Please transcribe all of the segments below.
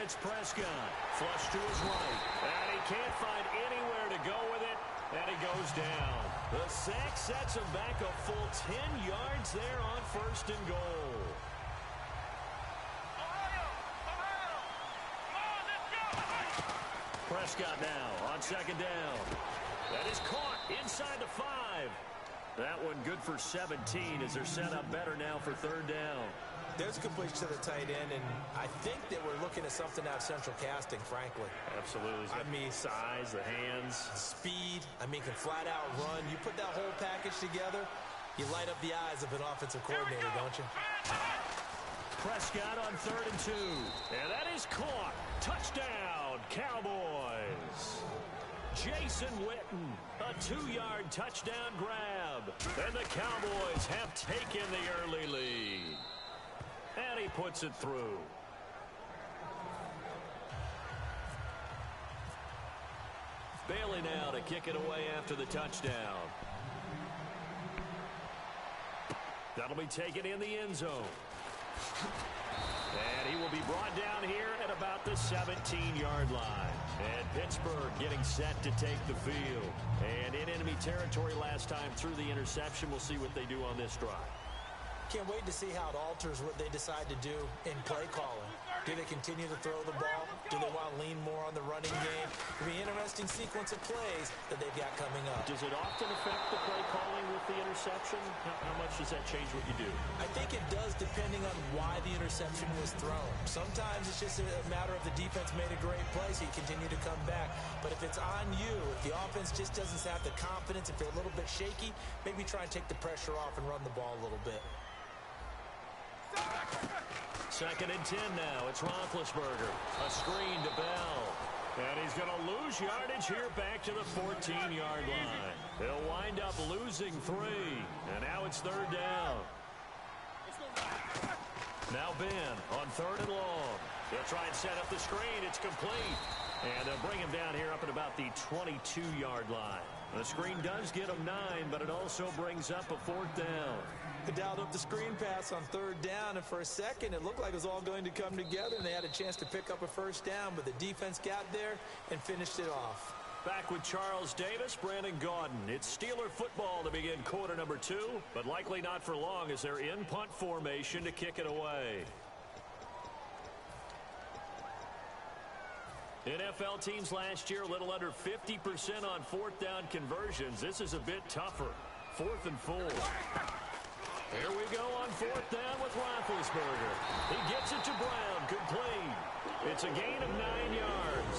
it's Prescott. Flush to his right. And he can't find anywhere to go with it. And he goes down. The sack sets him back a full 10 yards there on 1st and goal. Prescott now on 2nd down. That is caught inside the 5. That one good for 17 as they're set up better now for 3rd down. There's a completion to the tight end, and I think that we're looking at something out of central casting, frankly. Absolutely. I mean, size, the hands. Speed. I mean, can flat out run. You put that whole package together, you light up the eyes of an offensive coordinator, don't you? Prescott on 3rd and 2. And that is caught. Touchdown, Cowboys. Jason Witten, a 2-yard touchdown grab. And the Cowboys have taken the early lead. And he puts it through. Bailey now to kick it away after the touchdown. That'll be taken in the end zone. And he will be brought down here at about the 17-yard line. And Pittsburgh getting set to take the field. And in enemy territory last time through the interception. We'll see what they do on this drive. Can't wait to see how it alters what they decide to do in play calling. Do they continue to throw the ball? Do they want to lean more on the running game? It'll be an interesting sequence of plays that they've got coming up. Does it often affect the play calling with the interception? How much does that change what you do? I think it does depending on why the interception was thrown. Sometimes it's just a matter of the defense made a great play, so you continue to come back. But if it's on you, if the offense just doesn't have the confidence, if they're a little bit shaky, maybe try and take the pressure off and run the ball a little bit. 2nd and 10 now. It's Roethlisberger. A screen to Bell. And he's going to lose yardage here back to the 14-yard line. He'll wind up losing 3. And now it's 3rd down. Now Ben on 3rd and long. They'll try and set up the screen. It's complete. And they'll bring him down here up at about the 22-yard line. The screen does get him 9, but it also brings up a 4th down. They dialed up the screen pass on 3rd down, and for a second it looked like it was all going to come together, and they had a chance to pick up a 1st down, but the defense got there and finished it off. Back with Charles Davis, Brandon Gaudin. It's Steeler football to begin quarter number 2, but likely not for long as they're in punt formation to kick it away. NFL teams last year a little under 50% on 4th down conversions. This is a bit tougher. 4th and 4. Here we go on 4th down with Roethlisberger. He gets it to Brown, complete. It's a gain of 9 yards.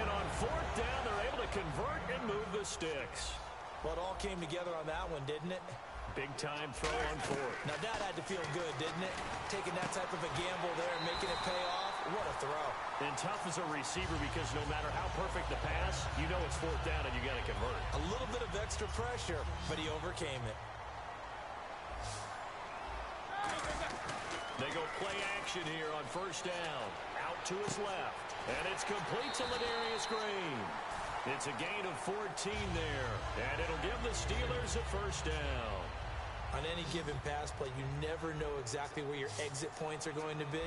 And on 4th down, they're able to convert and move the sticks. Well, it all came together on that one, didn't it? Big-time throw on 4th. Now, that had to feel good, didn't it? Taking that type of a gamble there and making it pay off. What a throw. And tough as a receiver because no matter how perfect the pass, you know it's 4th down and you got to convert it. A little bit of extra pressure, but he overcame it. They go play action here on 1st down. Out to his left. And it's complete to Ladarius Green. It's a gain of 14 there. And it'll give the Steelers a 1st down. On any given pass play, you never know exactly where your exit points are going to be.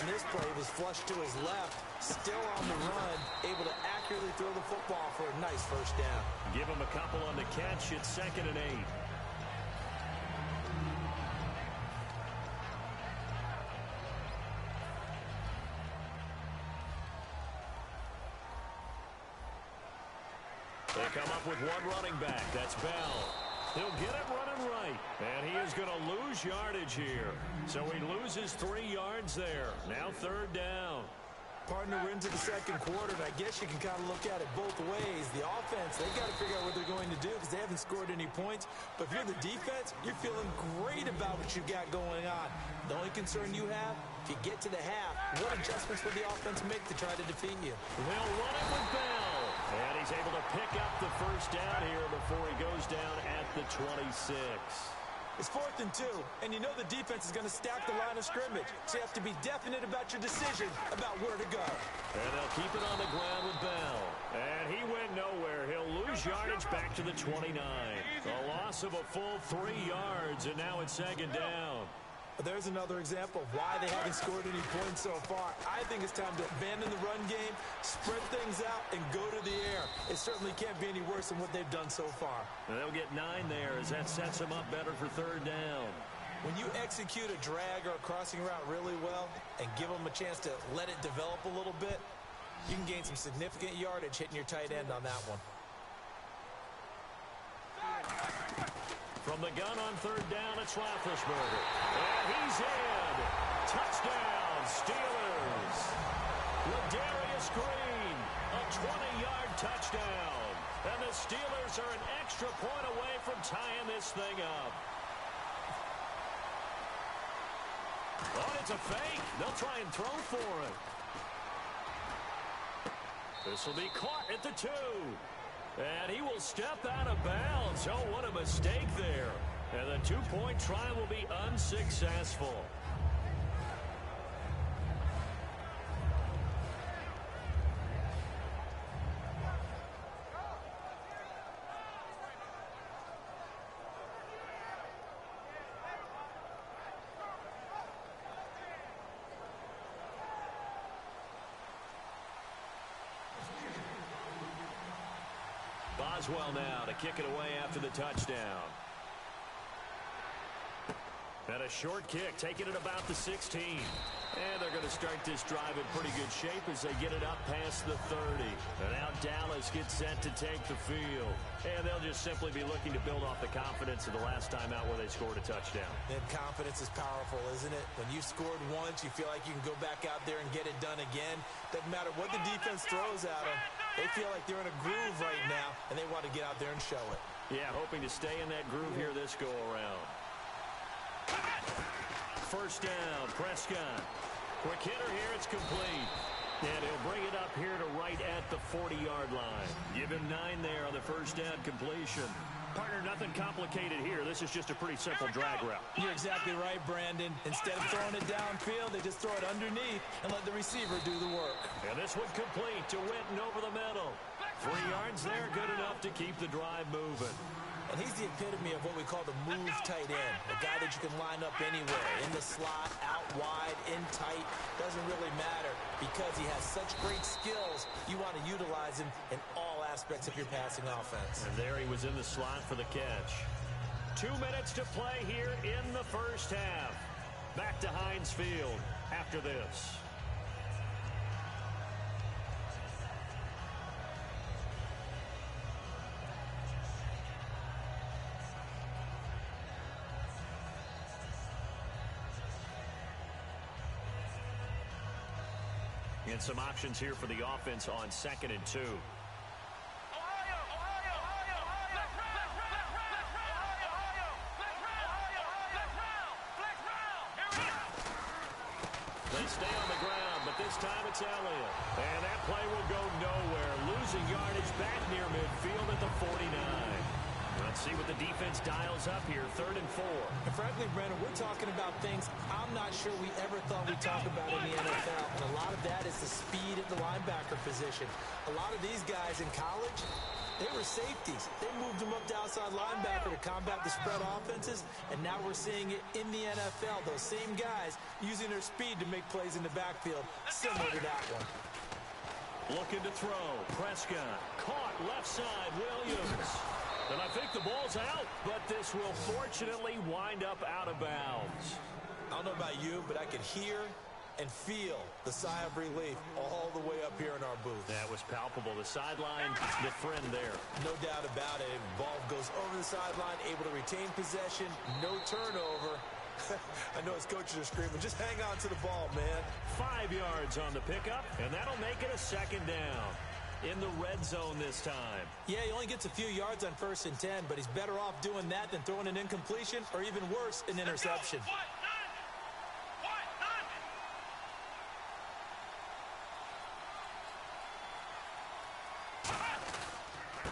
On this play, it was flushed to his left, still on the run, able to accurately throw the football for a nice 1st down. Give him a couple on the catch. It's 2nd and 8. They come up with one running back. That's Bell. He'll get it running right. And he is going to lose yardage here. So he loses 3 yards there. Now 3rd down. Partner, we're into the 2nd quarter, and I guess you can kind of look at it both ways. The offense, they've got to figure out what they're going to do because they haven't scored any points. But if you're the defense, you're feeling great about what you've got going on. The only concern you have, if you get to the half, what adjustments will the offense make to try to defeat you? They'll run it with Bell. And he's able to pick up the 1st down here before he goes down at the 26. It's 4th and 2, and you know the defense is going to stack the line of scrimmage. So you have to be definite about your decision about where to go. And they'll keep it on the ground with Bell. And he went nowhere. He'll lose yardage back to the 29. A loss of a full 3 yards, and now it's 2nd down. But there's another example of why they haven't scored any points so far. I think it's time to abandon the run game, spread things out, and go to the air. It certainly can't be any worse than what they've done so far. And they'll get 9 there as that sets them up better for third down. When you execute a drag or a crossing route really well and give them a chance to let it develop a little bit, you can gain some significant yardage hitting your tight end on that one. From the gun on third down, it's Roethlisberger. And he's in. Touchdown, Steelers. Ladarius Green, a 20-yard touchdown. And the Steelers are an extra point away from tying this thing up. Oh, it's a fake. They'll try and throw for it. This will be caught at the 2. And he will step out of bounds. Oh, what a mistake there. And the 2-point try will be unsuccessful. Boswell now to kick it away after the touchdown. And a short kick, taking it about the 16. And they're going to start this drive in pretty good shape as they get it up past the 30. And now Dallas gets set to take the field. And they'll just simply be looking to build off the confidence of the last time out where they scored a touchdown. And confidence is powerful, isn't it? When you've scored once, you feel like you can go back out there and get it done again. Doesn't matter what the defense throws at them. They feel like they're in a groove right now, and they want to get out there and show it. Yeah, hoping to stay in that groove here this go-around. First down, Prescott. Quick hitter here, it's complete. And he'll bring it up here to right at the 40-yard line. Give him 9 there on the first down completion. Partner, nothing complicated here. This is just a pretty simple drag route. You're exactly right, Brandon. Instead of throwing it downfield, they just throw it underneath and let the receiver do the work. And this one complete to Witten over the middle. 3 yards there, good enough to keep the drive moving. And he's the epitome of what we call the move tight end, a guy that you can line up anywhere, in the slot, out wide, in tight, doesn't really matter because he has such great skills. You want to utilize him in all aspects of your passing offense. And there he was in the slot for the catch. 2 minutes to play here in the first half. Back to Heinz Field after this. And some options here for the offense on 2nd and 2. They stay on the ground, but this time it's Elliott. And that play will go nowhere. Losing yardage back near midfield at the 49. Let's see what the defense dials up here. 3rd and 4. And frankly, Brandon, we're talking about things I'm not sure we ever thought we'd talk about in the NFL. And a lot of that is the speed at the linebacker position. A lot of these guys in college, they were safeties. They moved them up to outside linebacker to combat the spread offenses. And now we're seeing it in the NFL. Those same guys using their speed to make plays in the backfield, similar to that one. Looking to throw. Prescott caught left side. Williams. And I think the ball's out, but this will fortunately wind up out of bounds. I don't know about you, but I could hear and feel the sigh of relief all the way up here in our booth. That was palpable. The sideline, the friend there. No doubt about it. Ball goes over the sideline, able to retain possession, no turnover. I know his coaches are screaming, just hang on to the ball, man. 5 yards on the pickup, and that'll make it a 2nd down. In the red zone this time. Yeah, he only gets a few yards on 1st and 10, but he's better off doing that than throwing an incompletion or even worse, an interception.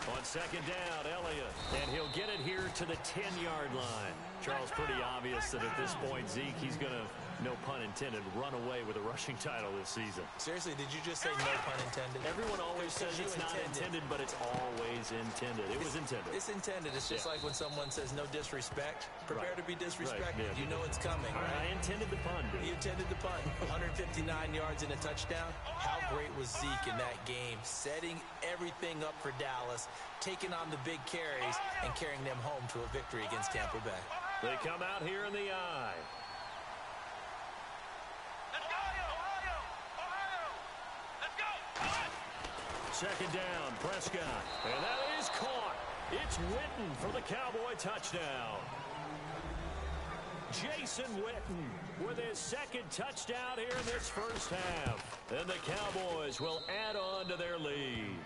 On 2nd down, Elliott. And he'll get it here to the 10-yard line. Charles, pretty obvious that at this point, Zeke, he's going to no pun intended, run away with a rushing title this season. Seriously, did you just say no pun intended? Everyone always says it's not intended, but it's always intended. It was intended. It's intended. It's just like when someone says no disrespect. Prepare to be disrespected. Right. Yeah, you know it's coming, right? I intended the pun, dude. You intended the pun. 159 yards and a touchdown. How great was Zeke in that game, setting everything up for Dallas, taking on the big carries, and carrying them home to a victory against Tampa Bay. They come out here in the eye. Let's go, Ohio! Ohio! Let's go! Second down, Prescott. And that is caught. It's Witten for the Cowboy touchdown. Jason Witten with his second touchdown here in this first half. And the Cowboys will add on to their lead.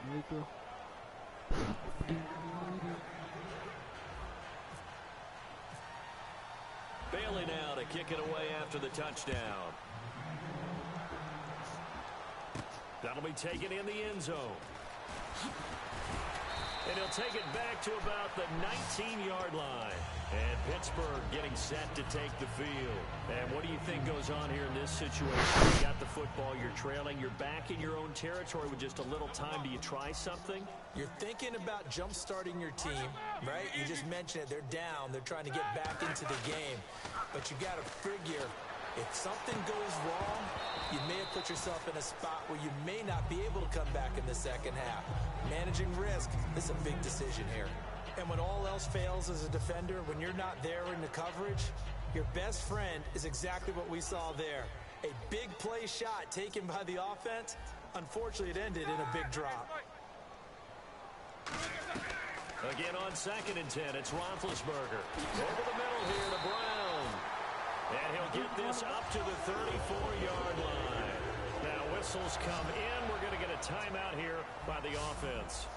Bailey now to kick it away after the touchdown. That'll be taken in the end zone. And he'll take it back to about the 19-yard line. And Pittsburgh getting set to take the field. And what do you think goes on here in this situation? You got the football, you're trailing, you're back in your own territory with just a little time. Do you try something? You're thinking about jump-starting your team, right? You just mentioned it. They're down. They're trying to get back into the game. But you got to figure, if something goes wrong, you may have put yourself in a spot where you may not be able to come back in the second half. Managing risk, this is a big decision here. And when all else fails as a defender, when you're not there in the coverage, your best friend is exactly what we saw there. A big play shot taken by the offense. Unfortunately, it ended in a big drop. Again on 2nd and 10, it's Roethlisberger. Over the middle here to Brown. And he'll get this up to the 34-yard line. Now whistles come in. We're going to get a timeout here by the offense.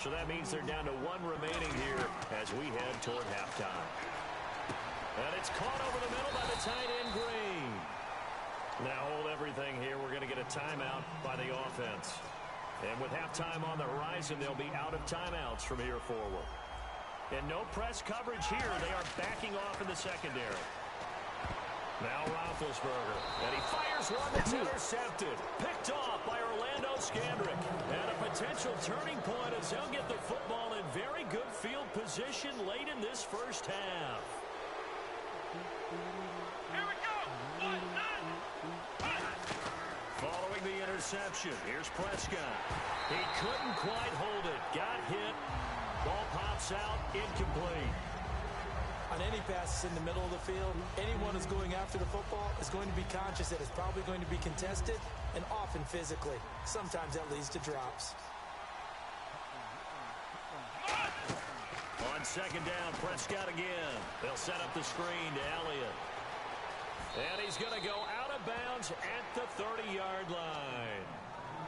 So that means they're down to 1 remaining here as we head toward halftime. And it's caught over the middle by the tight end Green. Now hold everything here. We're going to get a timeout by the offense. And with halftime on the horizon, they'll be out of timeouts from here forward. And no press coverage here. They are backing off in the secondary. Now Roethlisberger. And he fires one that's intercepted. Picked off by Orlando Scandrick. And a potential turning point as they'll get the football in very good field position late in this first half. Here we go! 1, 9, 1. Following the interception, here's Prescott. He couldn't quite hold it. Got hit. Ball pops out. Incomplete. On any passes in the middle of the field, anyone who's going after the football is going to be conscious that it's probably going to be contested and often physically. Sometimes that leads to drops. On 2nd down, Prescott again. They'll set up the screen to Elliott. And he's going to go out of bounds at the 30-yard line.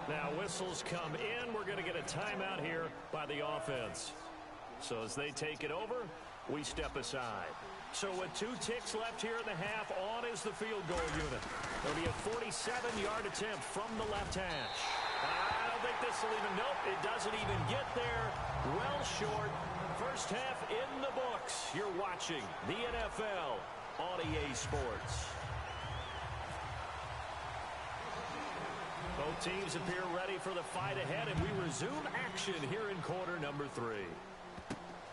Now whistles come in. We're going to get a timeout here by the offense. So as they take it over, we step aside. So with 2 ticks left here in the half, on is the field goal unit. It'll be a 47-yard attempt from the left hash. I don't think this will even, nope, it doesn't even get there. Well short. First half in the books. You're watching the NFL on EA Sports. Both teams appear ready for the fight ahead, and we resume action here in quarter number 3.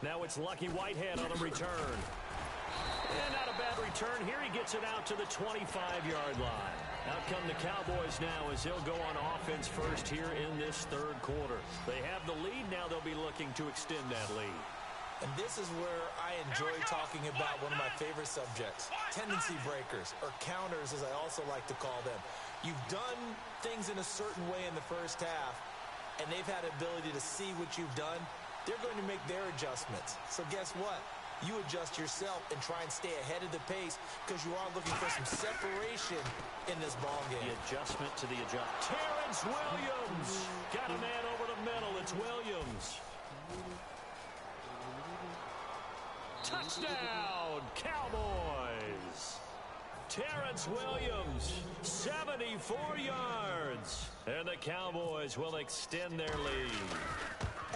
Now it's Lucky Whitehead on the return. And not a bad return here. He gets it out to the 25-yard line. Out come the Cowboys now as they'll go on offense first here in this 3rd quarter. They have the lead. Now they'll be looking to extend that lead. And this is where I enjoy talking about one of my favorite subjects, tendency breakers, or counters as I also like to call them. You've done things in a certain way in the first half, and they've had the ability to see what you've done. They're going to make their adjustments. So guess what? You adjust yourself and try and stay ahead of the pace because you are looking for some separation in this ball game. The adjustment to the adjustment. Terrence Williams. Got a man over the middle. It's Williams. Touchdown, Cowboys. Terrence Williams, 74 yards. And the Cowboys will extend their lead.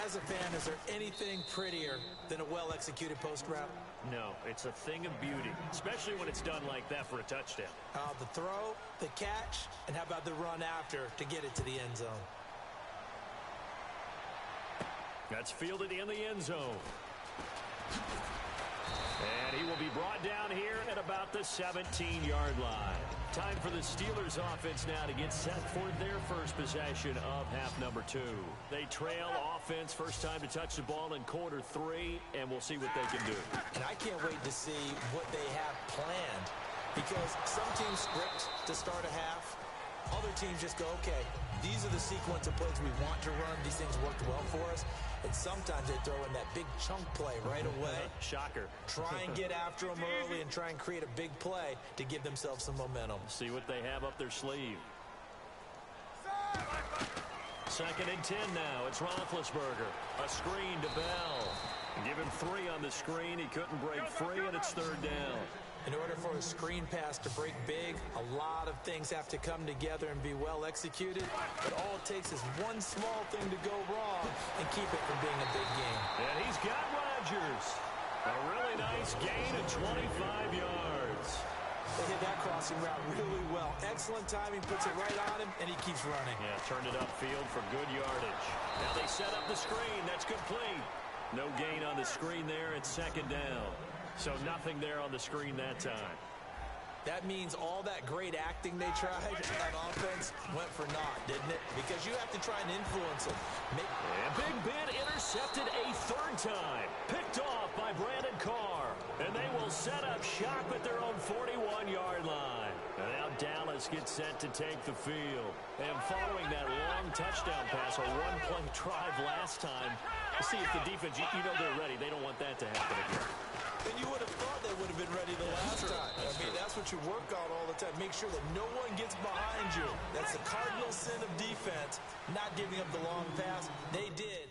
As a fan, is there anything prettier than a well-executed post route? No, it's a thing of beauty, especially when it's done like that for a touchdown. The throw, the catch, and how about the run after to get it to the end zone? That's fielded in the end zone. And he will be brought down here at about the 17-yard line. Time for the Steelers offense now to get set for their first possession of half number 2. They trail offense, first time to touch the ball in quarter 3, and we'll see what they can do. And I can't wait to see what they have planned, because some teams script to start a half. Other teams just go, okay, these are the sequence of plays we want to run. These things worked well for us. And sometimes they throw in that big chunk play right away. Shocker. Try and get after them early and try and create a big play to give themselves some momentum. See what they have up their sleeve. 2nd and 10 now. It's Roethlisberger. A screen to Bell. Give him 3 on the screen. He couldn't break free, and it's 3rd down. In order for a screen pass to break big, a lot of things have to come together and be well executed. But all it takes is one small thing to go wrong and keep it from being a big game. And he's got Rodgers. A really nice gain of 25 yards. They hit that crossing route really well. Excellent timing, puts it right on him, and he keeps running. Yeah, turned it upfield for good yardage. Now they set up the screen. That's complete. No gain on the screen there. It's 2nd down. So nothing there on the screen that time. That means all that great acting they tried on offense went for naught, didn't it? Because you have to try and influence them. And Big Ben intercepted a 3rd time. Picked off by Brandon Carr. And they will set up shop at their own 41-yard line. And now Dallas gets set to take the field. And following that long touchdown pass, a one-play drive last time, see if the defense, you know they're ready. They don't want that to happen again. And you would have thought they would have been ready the last time. That's what you work on all the time. Make sure that no one gets behind you. That's the cardinal sin of defense, not giving up the long pass. They did.